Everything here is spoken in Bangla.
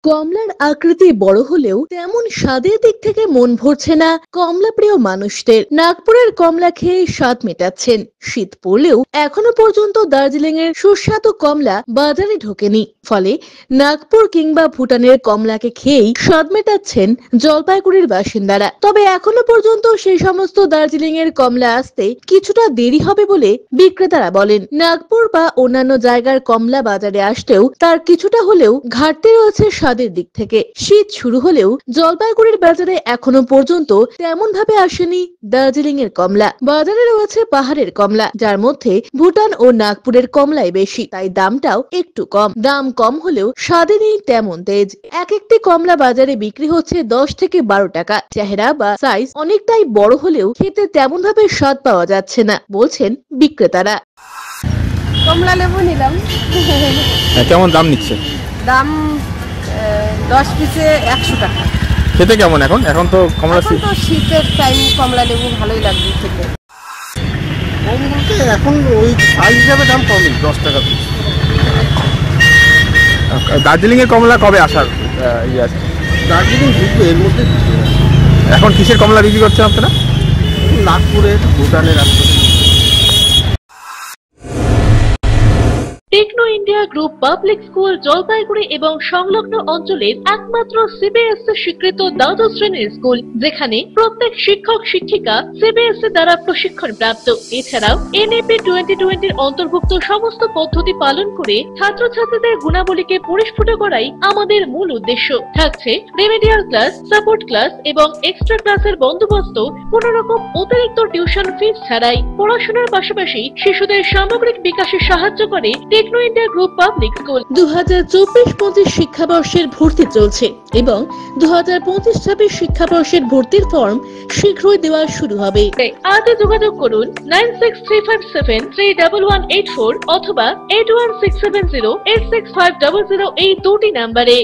কমলার আকৃতি বড় হলেও তেমন স্বাদের দিক থেকে মন ভরছে না কমলা প্রিয় মানুষদের। নাগপুরের কমলা খেয়ে স্বাদ মেটাচ্ছেন। শীত পড়লেও এখনো পর্যন্ত দার্জিলিং এর সুস্বাদু কমলা বাজারে ঢোকেনি। ফলে নাগপুর কিংবা ভুটানের কমলাকে খেয়েই স্বাদ মেটাচ্ছেন জলপাইগুড়ির বাসিন্দারা। তবে এখনো পর্যন্ত সেই সমস্ত দার্জিলিং এর কমলা আসতে কিছুটা দেরি হবে বলে বিক্রেতারা বলেন। নাগপুর বা অন্যান্য জায়গার কমলা বাজারে আসতেও তার কিছুটা হলেও ঘাটতি রয়েছে স্বাদের দিক থেকে। শীত শুরু হলেও জলপাইগুড়ির বাজারে এখনো পর্যন্ত তেমন ভাবে আসেনি দার্জিলিং এর কমলা। বাজারে রয়েছে পাহাড়ের কমলা, যার মধ্যে ভুটান ও নাগপুরের কমলাই বেশি, তাই দামটাও একটু কম। দাম কম হলেও স্বাদে নেই তেমন তেজ। এক একটি কমলা বাজারে বিক্রি হচ্ছে 10 থেকে 12 টাকা। চেহারা বা সাইজ অনেকটাই বড় হলেও খেতে তেমন ভাবে স্বাদ পাওয়া যাচ্ছে না বলছেন বিক্রেতারা। কমলা লেবু নিলাম। কেমন দাম নিচ্ছে? দাম 10 পিসে 100 টাকা। খেতে কেমন এখন? এখন তো কমলা এখন তো শীতের টাইম, কমলা লেবু ভালোই লাগবে খেতে। কম বলতে এখন ওই সাইজ হিসাবে দাম কমই, 10 টাকা পিস। দার্জিলিং এর কমলা কবে আসার ইয়ে আছে? দার্জিলিং ঢুকবে এর মধ্যে। এখন কিসের কমলা বিক্রি করছেন আপনারা? নাগপুরের, ভুটানের আশেপাশে। Techno India group public school Jalpaiguri এবং সংলগ্ন অঞ্চলের একমাত্র সিবিএসই স্বীকৃত দ্বাদশ শ্রেণীর স্কুল, যেখানে প্রত্যেক শিক্ষক শিক্ষিকা সিবিএসই দ্বারা প্রশিক্ষণ প্রাপ্ত। এছাড়াও এনএপি 2020 অন্তর্ভুক্ত সমস্ত পদ্ধতি পালন করে ছাত্রছাত্রীদের গুণাবলীকে পরিস্ফুট করাই আমাদের মূল উদ্দেশ্য। থাকছে রেমেডিয়াল ক্লাস, সাপোর্ট ক্লাস এবং এক্সট্রা ক্লাসের বন্দোবস্ত, কোন রকম অতিরিক্ত টিউশন ফিস ছাড়াই। পড়াশোনার পাশাপাশি শিশুদের সামগ্রিক বিকাশে সাহায্য করে Techno India group public school. 2024-25 শিক্ষাবর্ষের ভর্তি চলছে এবং 2025-26 শিক্ষাবর্ষের ভর্তির ফর্ম শীঘ্রই দেওয়া শুরু হবে। আজই যোগাযোগ করুন 9635731184 অথবা 8167086500 এই দুটি নাম্বারে।